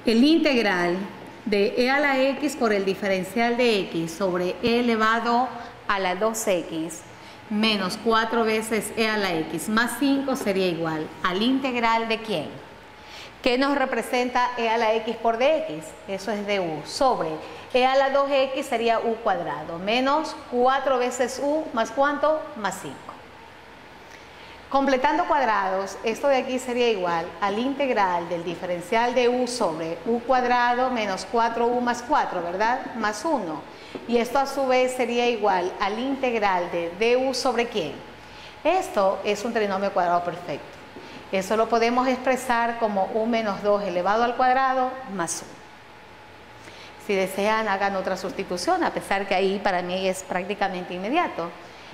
El integral de e a la x por el diferencial de x sobre e elevado a la 2x menos 4 veces e a la x más 5 sería igual al integral de ¿quién? ¿Qué nos representa e a la x por dx? Eso es du sobre e a la 2x sería u cuadrado menos 4 veces u más ¿cuánto? Más 5. Completando cuadrados, esto de aquí sería igual al integral del diferencial de u sobre u cuadrado menos 4u más 4, ¿verdad? Más 1. Y esto a su vez sería igual al integral de du sobre ¿quién? Esto es un trinomio cuadrado perfecto. Eso lo podemos expresar como u menos 2 elevado al cuadrado más 1. Si desean, hagan otra sustitución, a pesar que ahí para mí es prácticamente inmediato.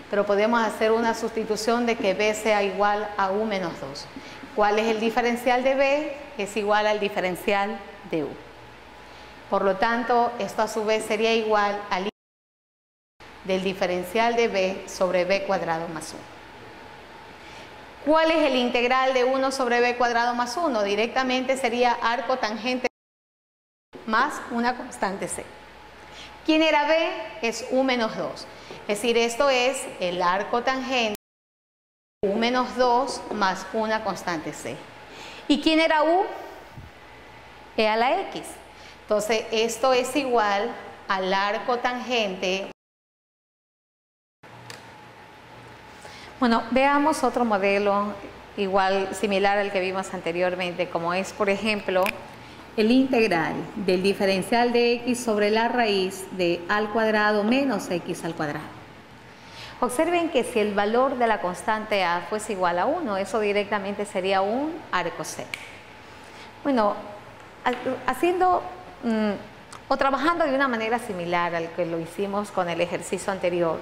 Pero podemos hacer una sustitución de que b sea igual a u menos 2. ¿Cuál es el diferencial de b? Es igual al diferencial de u. Por lo tanto, esto a su vez sería igual al del diferencial de b sobre b cuadrado más 1. ¿Cuál es el integral de 1 sobre b cuadrado más 1? Directamente sería arco tangente más una constante c. ¿Quién era b? Es u menos 2. Es decir, esto es el arco tangente u menos 2 más una constante c. ¿Y quién era u? E a la x. Entonces, esto es igual al arco tangente. Bueno, veamos otro modelo igual, similar al que vimos anteriormente, como es, por ejemplo, el integral del diferencial de x sobre la raíz de a al cuadrado menos x al cuadrado. Observen que si el valor de la constante a fuese igual a 1, eso directamente sería un arco c. Bueno, haciendo o trabajando de una manera similar al que lo hicimos con el ejercicio anterior,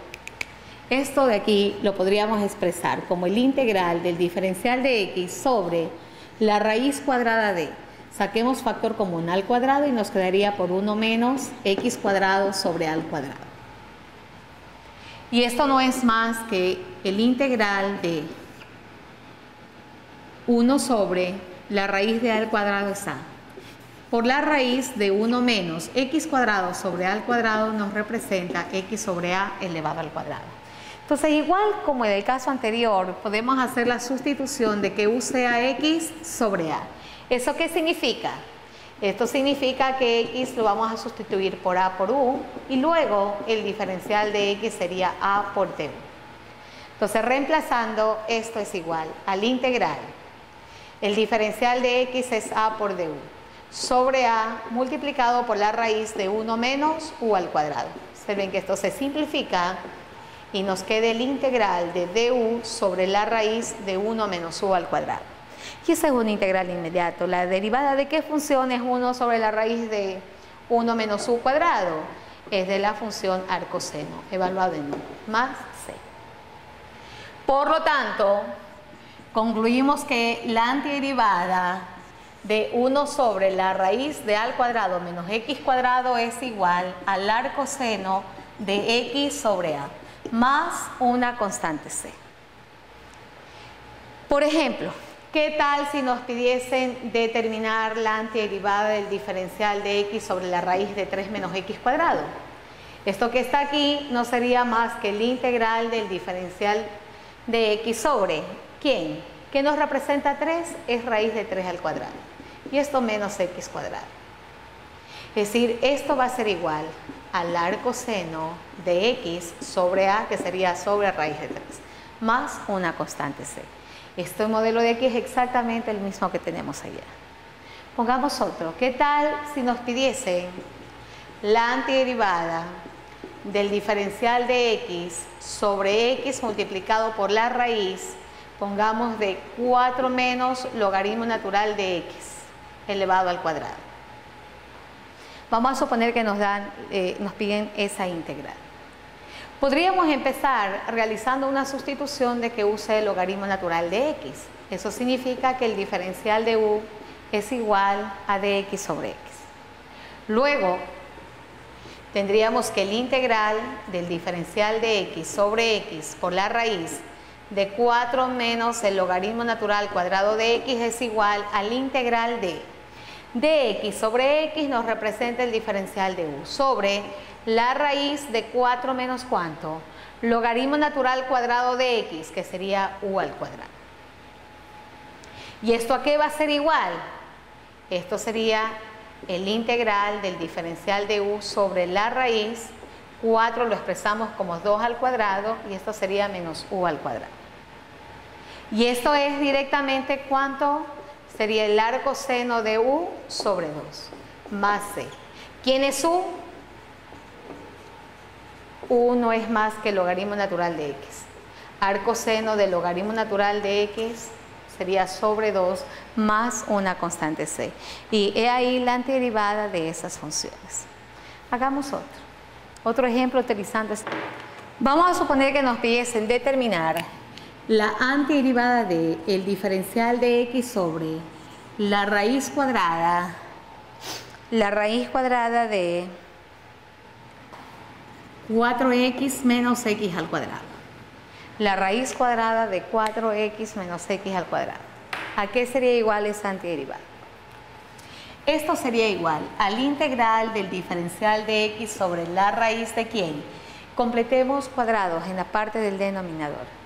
esto de aquí lo podríamos expresar como el integral del diferencial de x sobre la raíz cuadrada de. Saquemos factor común al cuadrado y nos quedaría por 1 menos x cuadrado sobre a al cuadrado. Y esto no es más que el integral de 1 sobre la raíz de a al cuadrado es a. Por la raíz de 1 menos x cuadrado sobre a al cuadrado nos representa x sobre a elevado al cuadrado. Entonces, igual como en el caso anterior, podemos hacer la sustitución de que u sea x sobre a. ¿Eso qué significa? Esto significa que x lo vamos a sustituir por a por u y luego el diferencial de x sería a por du. Entonces, reemplazando, esto es igual al integral. El diferencial de x es a por du sobre a multiplicado por la raíz de 1 menos u al cuadrado. Se ven que esto se simplifica y nos queda el integral de du sobre la raíz de 1 menos u al cuadrado. Y ese es un integral inmediato. ¿La derivada de qué función es 1 sobre la raíz de 1 menos u cuadrado? Es de la función arcoseno, evaluado en 1, más c. Por lo tanto, concluimos que la antiderivada de 1 sobre la raíz de a al cuadrado menos x cuadrado es igual al arcoseno de x sobre a, más una constante c. Por ejemplo, ¿qué tal si nos pidiesen determinar la antiderivada del diferencial de x sobre la raíz de 3 menos x cuadrado? Esto que está aquí no sería más que el integral del diferencial de x sobre ¿quién? ¿Qué nos representa 3? Es raíz de 3 al cuadrado. Y esto menos x cuadrado. Es decir, esto va a ser igual al arcoseno de x sobre a, que sería sobre raíz de 3, más una constante c. Este modelo de aquí es exactamente el mismo que tenemos allá. Pongamos otro. ¿Qué tal si nos pidiesen la antiderivada del diferencial de x sobre x multiplicado por la raíz, pongamos de 4 menos logaritmo natural de x elevado al cuadrado? Vamos a suponer que nos piden esa integral. Podríamos empezar realizando una sustitución de que u sea el logaritmo natural de x. Eso significa que el diferencial de u es igual a dx sobre x. Luego, tendríamos que el integral del diferencial de x sobre x por la raíz de 4 menos el logaritmo natural cuadrado de x es igual al integral de de x sobre x nos representa el diferencial de u sobre la raíz de 4 menos ¿cuánto? Logaritmo natural cuadrado de x, que sería u al cuadrado. ¿Y esto a qué va a ser igual? Esto sería el integral del diferencial de u sobre la raíz. 4 lo expresamos como 2 al cuadrado y esto sería menos u al cuadrado. Y esto es directamente ¿cuánto? Sería el arco seno de u sobre 2 más c. ¿Quién es u? U no es más que el logaritmo natural de x. Arco seno del logaritmo natural de x sería sobre 2 más una constante c. Y he ahí la antiderivada de esas funciones. Hagamos otro ejemplo utilizando esto. Vamos a suponer que nos pidiesen determinar la antiderivada de el diferencial de x sobre la raíz cuadrada de 4x menos x al cuadrado. La raíz cuadrada de 4x menos x al cuadrado. ¿A qué sería igual esa antiderivada? Esto sería igual al integral del diferencial de x sobre la raíz de ¿quién? Completemos cuadrados en la parte del denominador.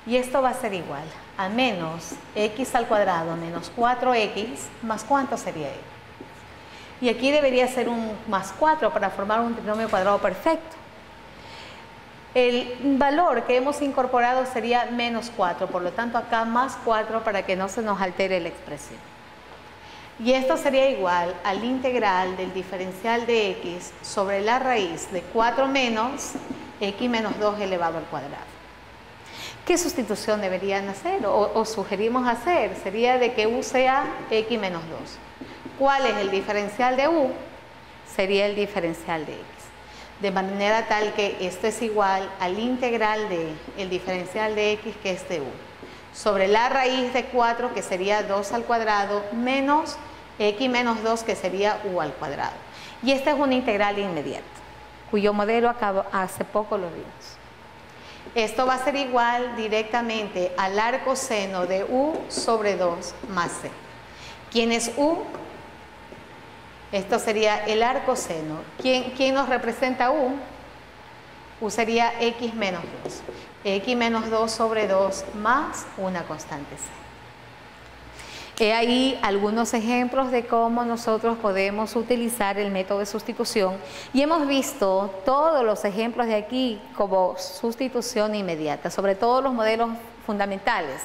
Y esto va a ser igual a menos x al cuadrado menos 4x más ¿cuánto sería? Y aquí debería ser un más 4 para formar un trinomio cuadrado perfecto. El valor que hemos incorporado sería menos 4, por lo tanto acá más 4 para que no se nos altere la expresión. Y esto sería igual al integral del diferencial de x sobre la raíz de 4 menos x menos 2 elevado al cuadrado. ¿Qué sustitución deberían hacer o sugerimos hacer? Sería de que u sea x menos 2. ¿Cuál es el diferencial de u? Sería el diferencial de x. De manera tal que esto es igual al integral del diferencial de x, que es de u, sobre la raíz de 4, que sería 2 al cuadrado, menos x menos 2, que sería u al cuadrado. Y esta es una integral inmediata, cuyo modelo hace poco lo vimos. Esto va a ser igual directamente al arco seno de u sobre 2 más c. ¿Quién es u? Esto sería el arco seno. ¿Quién nos representa u? U sería x menos 2. X menos 2 sobre 2 más una constante c. He ahí algunos ejemplos de cómo nosotros podemos utilizar el método de sustitución. Y hemos visto todos los ejemplos de aquí como sustitución inmediata, sobre todo los modelos fundamentales,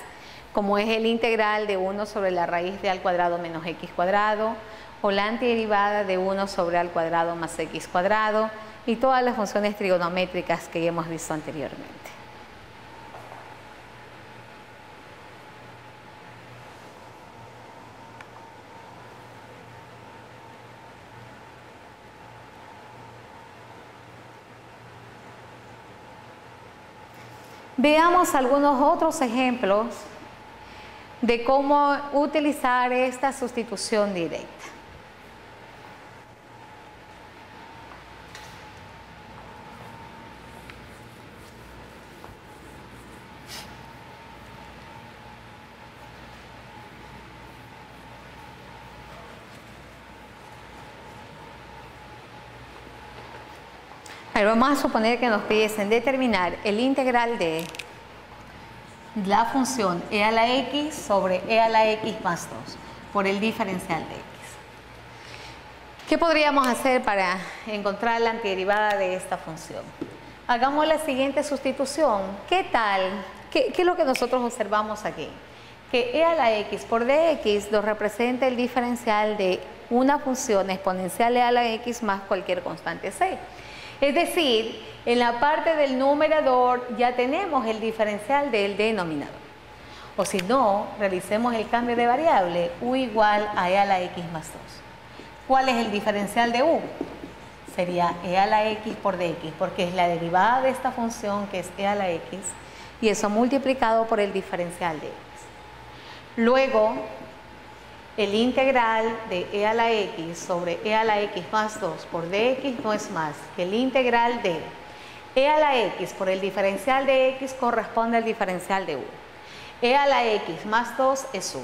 como es el integral de 1 sobre la raíz de al cuadrado menos x cuadrado, o la antiderivada de 1 sobre al cuadrado más x cuadrado, y todas las funciones trigonométricas que ya hemos visto anteriormente. Veamos algunos otros ejemplos de cómo utilizar esta sustitución directa. Vamos a suponer que nos pidiesen determinar el integral de la función e a la x sobre e a la x más 2 por el diferencial de x. ¿Qué podríamos hacer para encontrar la antiderivada de esta función? Hagamos la siguiente sustitución. ¿Qué tal? ¿Qué es lo que nosotros observamos aquí? Que e a la x por dx nos representa el diferencial de una función exponencial e a la x más cualquier constante c. Es decir, en la parte del numerador ya tenemos el diferencial del denominador. O si no, realicemos el cambio de variable, u igual a e a la x más 2. ¿Cuál es el diferencial de u? Sería e a la x por dx, porque es la derivada de esta función que es e a la x, y eso multiplicado por el diferencial de x. Luego, el integral de e a la x sobre e a la x más 2 por dx no es más que el integral de e a la x por el diferencial de x corresponde al diferencial de u. E a la x más 2 es u.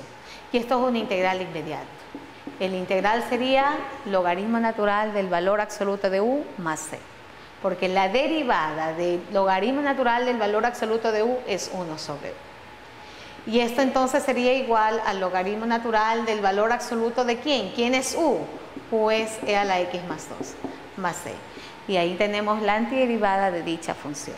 Y esto es una integral inmediata. El integral sería logaritmo natural del valor absoluto de u más c, porque la derivada del logaritmo natural del valor absoluto de u es 1 sobre u. Y esto entonces sería igual al logaritmo natural del valor absoluto de ¿quién? ¿Quién es u? U es e a la x más 2 más c. Y ahí tenemos la antiderivada de dicha función.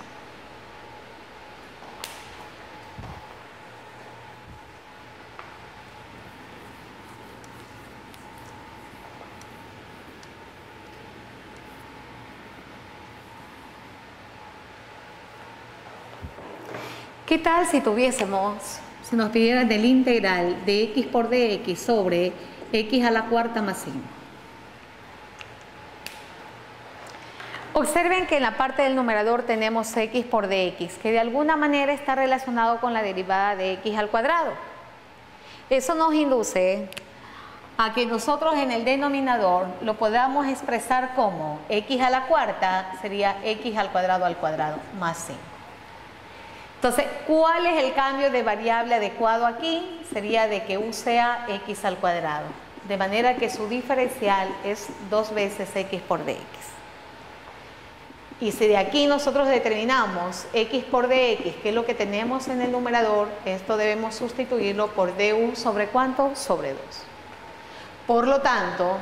¿Qué tal si si nos pidieran del integral de x por dx sobre x a la cuarta más 5? Observen que en la parte del numerador tenemos x por dx, que de alguna manera está relacionado con la derivada de x al cuadrado. Eso nos induce a que nosotros en el denominador lo podamos expresar como x a la cuarta sería x al cuadrado más 5. Entonces, ¿cuál es el cambio de variable adecuado aquí? Sería de que u sea x al cuadrado, de manera que su diferencial es 2 veces x por dx. Y si de aquí nosotros determinamos x por dx, que es lo que tenemos en el numerador, esto debemos sustituirlo por du sobre ¿cuánto? Sobre 2. Por lo tanto,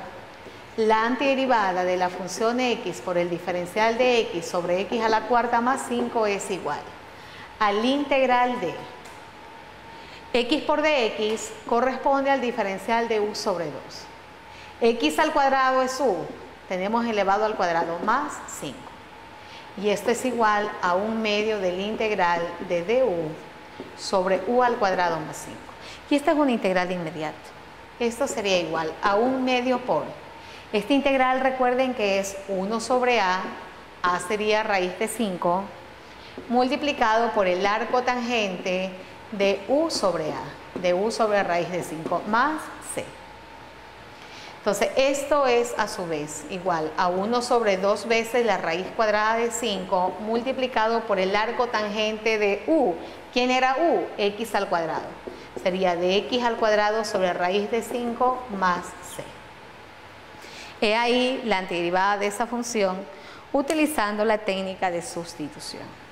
la antiderivada de la función x por el diferencial de x sobre x a la cuarta más 5 es igual al integral de x por dx corresponde al diferencial de u sobre 2. X al cuadrado es u, tenemos elevado al cuadrado más 5. Y esto es igual a 1/2 del integral de du sobre u al cuadrado más 5. Y esta es una integral de inmediato. Esto sería igual a 1/2 por. Este integral recuerden que es 1 sobre a sería raíz de 5, multiplicado por el arco tangente de u sobre raíz de 5 más c. Entonces esto es a su vez igual a 1 sobre 2 veces la raíz cuadrada de 5 multiplicado por el arco tangente de u. ¿Quién era u? X al cuadrado. Sería de x al cuadrado sobre raíz de 5 más c. He ahí la antiderivada de esa función utilizando la técnica de sustitución.